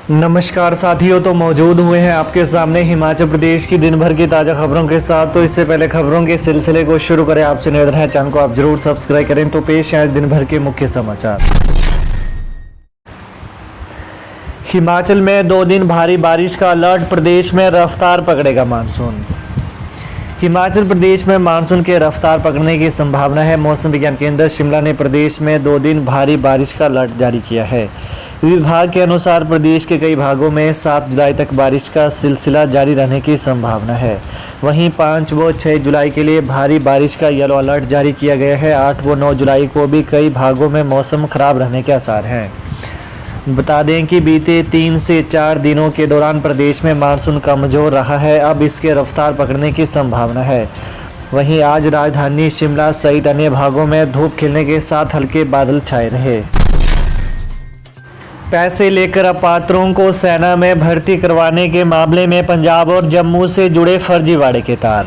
नमस्कार साथियों, तो मौजूद हुए हैं आपके सामने हिमाचल प्रदेश की दिन भर की ताज़ा खबरों के साथ। तो इससे पहले खबरों के सिलसिले को शुरू करें, आपसे निवेदन है चैनल को आप जरूर सब्सक्राइब करें। तो पेश है दिन भर के मुख्य समाचार। हिमाचल में 2 दिन भारी बारिश का अलर्ट, प्रदेश में रफ्तार पकड़ेगा मानसून। हिमाचल प्रदेश में मानसून के रफ्तार पकड़ने की संभावना है। मौसम विज्ञान केंद्र शिमला ने प्रदेश में 2 दिन भारी बारिश का अलर्ट जारी किया है। विभाग के अनुसार प्रदेश के कई भागों में 7 जुलाई तक बारिश का सिलसिला जारी रहने की संभावना है। वहीं 5 व 6 जुलाई के लिए भारी बारिश का येलो अलर्ट जारी किया गया है। 8 व 9 जुलाई को भी कई भागों में मौसम खराब रहने के आसार हैं। बता दें कि बीते 3 से 4 दिनों के दौरान प्रदेश में मानसून कमजोर रहा है। अब इसके रफ्तार पकड़ने की संभावना है। वहीं आज राजधानी शिमला सहित अन्य भागों में धूप खिलने के साथ हल्के बादल छाए रहे। पैसे लेकर अपात्रों को सेना में भर्ती करवाने के मामले में पंजाब और जम्मू से जुड़े फर्जीवाड़े के तार।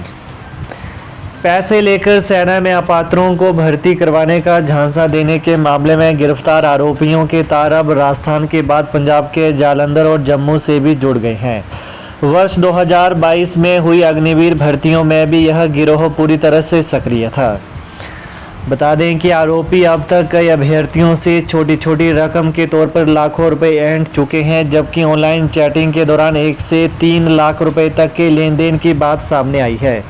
पैसे लेकर सेना में अपात्रों को भर्ती करवाने का झांसा देने के मामले में गिरफ्तार आरोपियों के तार अब राजस्थान के बाद पंजाब के जालंधर और जम्मू से भी जुड़ गए हैं। वर्ष 2022 में हुई अग्निवीर भर्तियों में भी यह गिरोह पूरी तरह से सक्रिय था। बता दें कि आरोपी अब तक कई अभ्यर्थियों से छोटी छोटी रकम के तौर पर लाखों रुपए ऐंठ चुके हैं, जबकि ऑनलाइन चैटिंग के दौरान 1 से 3 लाख रुपए तक के लेन देन की बात सामने आई है।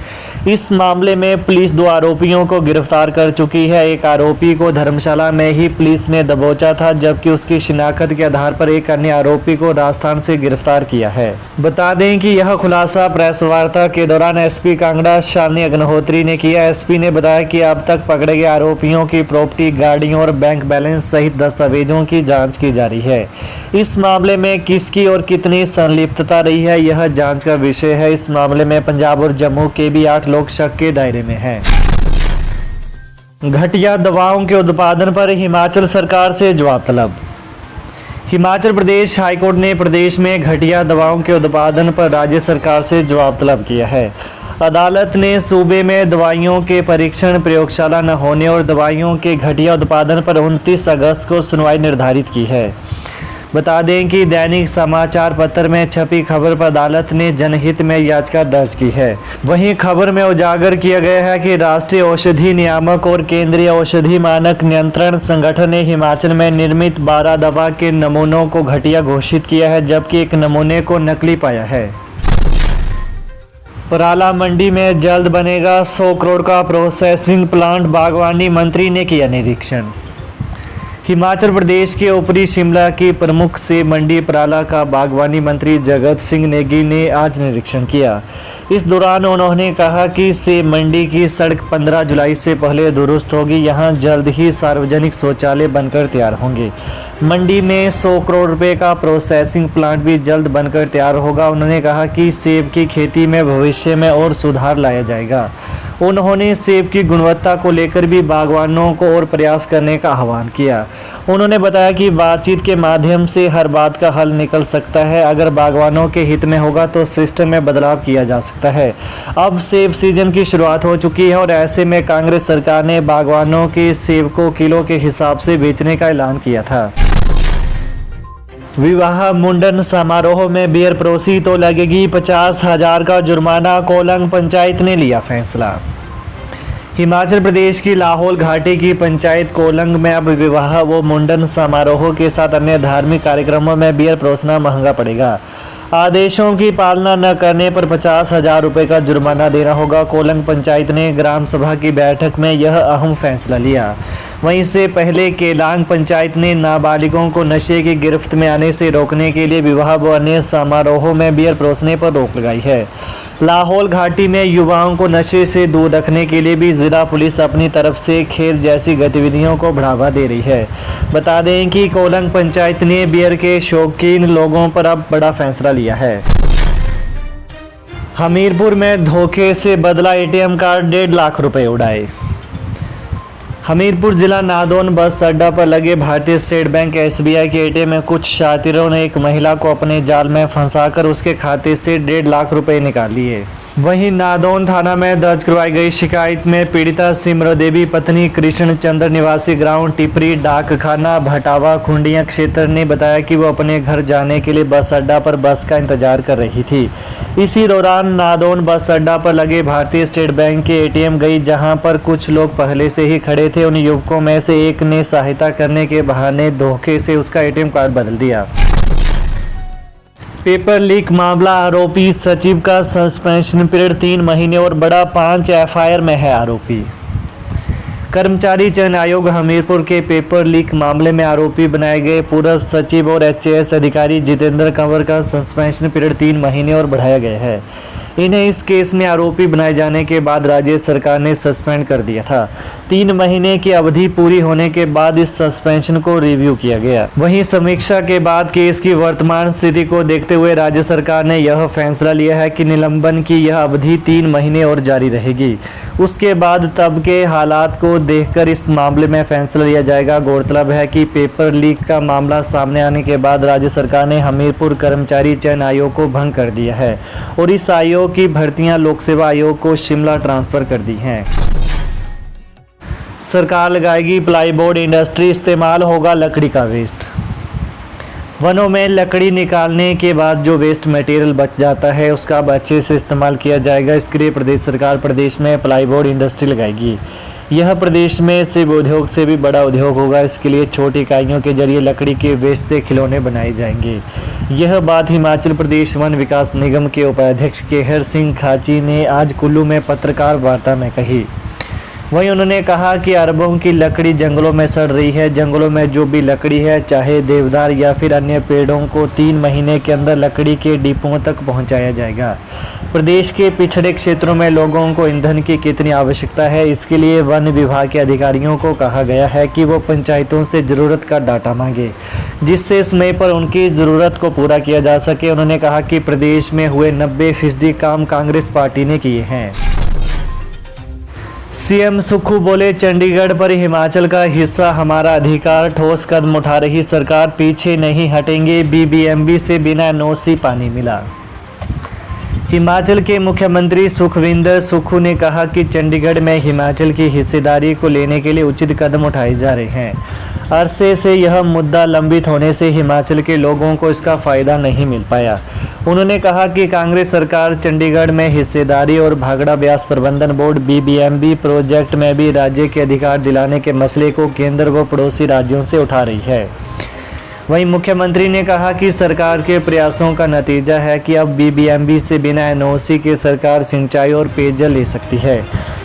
इस मामले में पुलिस 2 आरोपियों को गिरफ्तार कर चुकी है। एक आरोपी को धर्मशाला में ही पुलिस ने दबोचा था, जबकि उसकी शिनाख्त के आधार पर एक अन्य आरोपी को राजस्थान से गिरफ्तार किया है। बता दें कि यह खुलासा प्रेस वार्ता के दौरान एसपी कांगड़ा शालिनी अग्निहोत्री ने किया। एसपी ने बताया कि अब तक पकड़े गए आरोपियों की प्रॉपर्टी, गाड़ियों और बैंक बैलेंस सहित दस्तावेजों की जाँच की जा रही है। इस मामले में किसकी और कितनी संलिप्तता रही है, यह जाँच का विषय है। इस मामले में पंजाब और जम्मू के भी 8 लोग शक के दायरे में हैं। घटिया दवाओं के उत्पादन पर हिमाचल सरकार से जवाब तलब। हिमाचल प्रदेश हाईकोर्ट ने प्रदेश में घटिया दवाओं के उत्पादन पर राज्य सरकार से जवाब तलब किया है। अदालत ने सूबे में दवाइयों के परीक्षण प्रयोगशाला न होने और दवाइयों के घटिया उत्पादन पर 29 अगस्त को सुनवाई निर्धारित की है। बता दें कि दैनिक समाचार पत्र में छपी खबर पर अदालत ने जनहित में याचिका दर्ज की है। वहीं खबर में उजागर किया गया है कि राष्ट्रीय औषधि नियामक और केंद्रीय औषधि मानक नियंत्रण संगठन ने हिमाचल में निर्मित 12 दवा के नमूनों को घटिया घोषित किया है, जबकि एक नमूने को नकली पाया है। पराला मंडी में जल्द बनेगा 100 करोड़ का प्रोसेसिंग प्लांट, बागवानी मंत्री ने किया निरीक्षण। हिमाचल प्रदेश के ऊपरी शिमला की प्रमुख सेब मंडी पराला का बागवानी मंत्री जगत सिंह नेगी ने आज निरीक्षण किया। इस दौरान उन्होंने कहा कि सेब मंडी की सड़क 15 जुलाई से पहले दुरुस्त होगी। यहां जल्द ही सार्वजनिक शौचालय बनकर तैयार होंगे। मंडी में 100 करोड़ रुपए का प्रोसेसिंग प्लांट भी जल्द बनकर तैयार होगा। उन्होंने कहा कि सेब की खेती में भविष्य में और सुधार लाया जाएगा। उन्होंने सेब की गुणवत्ता को लेकर भी बागवानों को और प्रयास करने का आह्वान किया। उन्होंने बताया कि बातचीत के माध्यम से हर बात का हल निकल सकता है। अगर बागवानों के हित में होगा तो सिस्टम में बदलाव किया जा सकता है। अब सेब सीजन की शुरुआत हो चुकी है और ऐसे में कांग्रेस सरकार ने बागवानों के सेब को किलो के हिसाब से बेचने का ऐलान किया था। विवाह मुंडन समारोह में बियर परोसी तो लगेगी 50,000 का जुर्माना, कोलंग पंचायत ने लिया फैसला। हिमाचल प्रदेश की लाहौल घाटी की पंचायत कोलंग में अब विवाह व मुंडन समारोह के साथ अन्य धार्मिक कार्यक्रमों में बियर परोसना महंगा पड़ेगा। आदेशों की पालना न करने पर 50,000 रुपये का जुर्माना देना होगा। कोलंग पंचायत ने ग्राम सभा की बैठक में यह अहम फैसला लिया। वहीं से पहले केलांग पंचायत ने नाबालिगों को नशे की गिरफ्त में आने से रोकने के लिए विवाह व अन्य समारोहों में बियर परोसने पर रोक लगाई है। लाहौल घाटी में युवाओं को नशे से दूर रखने के लिए भी जिला पुलिस अपनी तरफ से खेल जैसी गतिविधियों को बढ़ावा दे रही है। बता दें कि कोलंग पंचायत ने बियर के शौकीन लोगों पर अब बड़ा फैसला लिया है। हमीरपुर में धोखे से बदला एटीएम कार्ड, 1.5 लाख रुपए उड़ाए। हमीरपुर जिला नादौन बस अड्डा पर लगे भारतीय स्टेट बैंक एसबीआई के एटीएम में कुछ शातिरों ने एक महिला को अपने जाल में फंसाकर उसके खाते से 1.5 लाख रुपए निकाल लिए। वहीं नादौन थाना में दर्ज करवाई गई शिकायत में पीड़िता सिमर देवी पत्नी कृष्ण चंद्र निवासी ग्राउंड टिपरी डाकखाना भटावा खुंडिया क्षेत्र ने बताया कि वो अपने घर जाने के लिए बस अड्डा पर बस का इंतजार कर रही थी। इसी दौरान नादौन बस अड्डा पर लगे भारतीय स्टेट बैंक के एटीएम गई, जहां पर कुछ लोग पहले से ही खड़े थे। उन युवकों में से एक ने सहायता करने के बहाने धोखे से उसका एटीएम कार्ड बदल दिया। पेपर लीक मामला, आरोपी सचिव का सस्पेंशन पीरियड 3 महीने और बड़ा 5 एफआईआर में है आरोपी। कर्मचारी चयन आयोग हमीरपुर के पेपर लीक मामले में आरोपी बनाए गए पूर्व सचिव और एचएएस अधिकारी जितेंद्र कंवर का सस्पेंशन पीरियड 3 महीने और बढ़ाया गया है। इन्हें इस केस में आरोपी बनाए जाने के बाद राज्य सरकार ने सस्पेंड कर दिया था। 3 महीने की अवधि पूरी होने के बाद इस सस्पेंशन को रिव्यू किया गया। वहीं समीक्षा के बाद केस की वर्तमान स्थिति को देखते हुए राज्य सरकार ने यह फैसला लिया है कि निलंबन की यह अवधि 3 महीने और जारी रहेगी। उसके बाद तब के हालात को देखकर इस मामले में फैसला लिया जाएगा। गौरतलब है कि पेपर लीक का मामला सामने आने के बाद राज्य सरकार ने हमीरपुर कर्मचारी चयन आयोग को भंग कर दिया है और इस आयोग की भर्तियां लोक सेवा आयोग को शिमला ट्रांसफर कर दी हैं। सरकार लगाएगी प्लाईबोर्ड इंडस्ट्री, इस्तेमाल होगा लकड़ी का वेस्ट। वनों में लकड़ी निकालने के बाद जो वेस्ट मटेरियल बच जाता है उसका अब अच्छे से इस्तेमाल किया जाएगा। इसके लिए प्रदेश सरकार प्रदेश में प्लाईबोर्ड इंडस्ट्री लगाएगी। यह प्रदेश में शिल्प उद्योग से भी बड़ा उद्योग होगा। इसके लिए छोटी इकाइयों के जरिए लकड़ी के वेस्ट से खिलौने बनाए जाएंगे। यह बात हिमाचल प्रदेश वन विकास निगम के उपाध्यक्ष केहर सिंह खाची ने आज कुल्लू में पत्रकार वार्ता में कही। वहीं उन्होंने कहा कि अरबों की लकड़ी जंगलों में सड़ रही है। जंगलों में जो भी लकड़ी है, चाहे देवदार या फिर अन्य पेड़ों को 3 महीने के अंदर लकड़ी के डिपों तक पहुंचाया जाएगा। प्रदेश के पिछड़े क्षेत्रों में लोगों को ईंधन की कितनी आवश्यकता है, इसके लिए वन विभाग के अधिकारियों को कहा गया है कि वो पंचायतों से ज़रूरत का डाटा मांगे, जिससे समय पर उनकी ज़रूरत को पूरा किया जा सके। उन्होंने कहा कि प्रदेश में हुए 90% काम कांग्रेस पार्टी ने किए हैं। सीएम सुक्खू बोले, चंडीगढ़ पर हिमाचल का हिस्सा हमारा अधिकार, ठोस कदम उठा रही सरकार, पीछे नहीं हटेंगे। बीबीएमबी से बिना एनओसी पानी मिला। हिमाचल के मुख्यमंत्री सुखविंदर सुक्खू ने कहा कि चंडीगढ़ में हिमाचल की हिस्सेदारी को लेने के लिए उचित कदम उठाए जा रहे हैं। अरसे से यह मुद्दा लंबित होने से हिमाचल के लोगों को इसका फ़ायदा नहीं मिल पाया। उन्होंने कहा कि कांग्रेस सरकार चंडीगढ़ में हिस्सेदारी और भाखड़ा ब्यास प्रबंधन बोर्ड बीबीएमबी प्रोजेक्ट में भी राज्य के अधिकार दिलाने के मसले को केंद्र व पड़ोसी राज्यों से उठा रही है। वहीं मुख्यमंत्री ने कहा कि सरकार के प्रयासों का नतीजा है कि अब बीबीएमबी से बिना एनओसी के सरकार सिंचाई और पेयजल ले सकती है।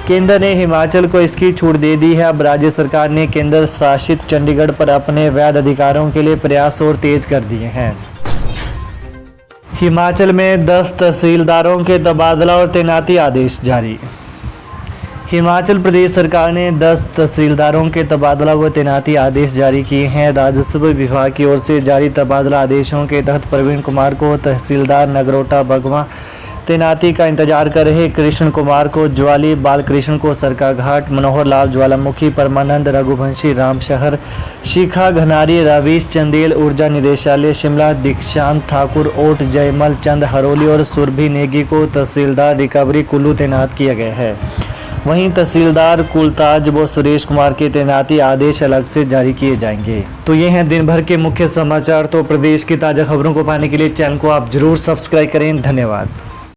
केंद्र ने हिमाचल को इसकी छूट दे दी है। अब राज्य सरकार ने केंद्र शासित चंडीगढ़ पर अपने वैध अधिकारों के लिए प्रयास और तेज कर दिए हैं। हिमाचल में 10 तहसीलदारों के तबादला और तैनाती आदेश जारी। हिमाचल प्रदेश सरकार ने 10 तहसीलदारों के तबादला व तैनाती आदेश जारी किए हैं। राजस्व विभाग की ओर से जारी तबादला आदेशों के तहत प्रवीण कुमार को तहसीलदार नगरोटा बगवा, तैनाती का इंतजार कर रहे कृष्ण कुमार को ज्वाली, बालकृष्ण को सरकाघाट, मनोहर लाल ज्वालामुखी, परमानंद रघुवंशी रामशहर, शिखा घनारी, रवीश चंदेल ऊर्जा निदेशालय शिमला, दीक्षांत ठाकुर ओट, जयमल चंद हरोली और सुरभि नेगी को तहसीलदार रिकवरी कुल्लू तैनात किया गया है। वहीं तहसीलदार कुलताज व सुरेश कुमार के तैनाती आदेश अलग से जारी किए जाएंगे। तो ये हैं दिन भर के मुख्य समाचार। तो प्रदेश की ताज़ा खबरों को पाने के लिए चैनल को आप जरूर सब्सक्राइब करें। धन्यवाद।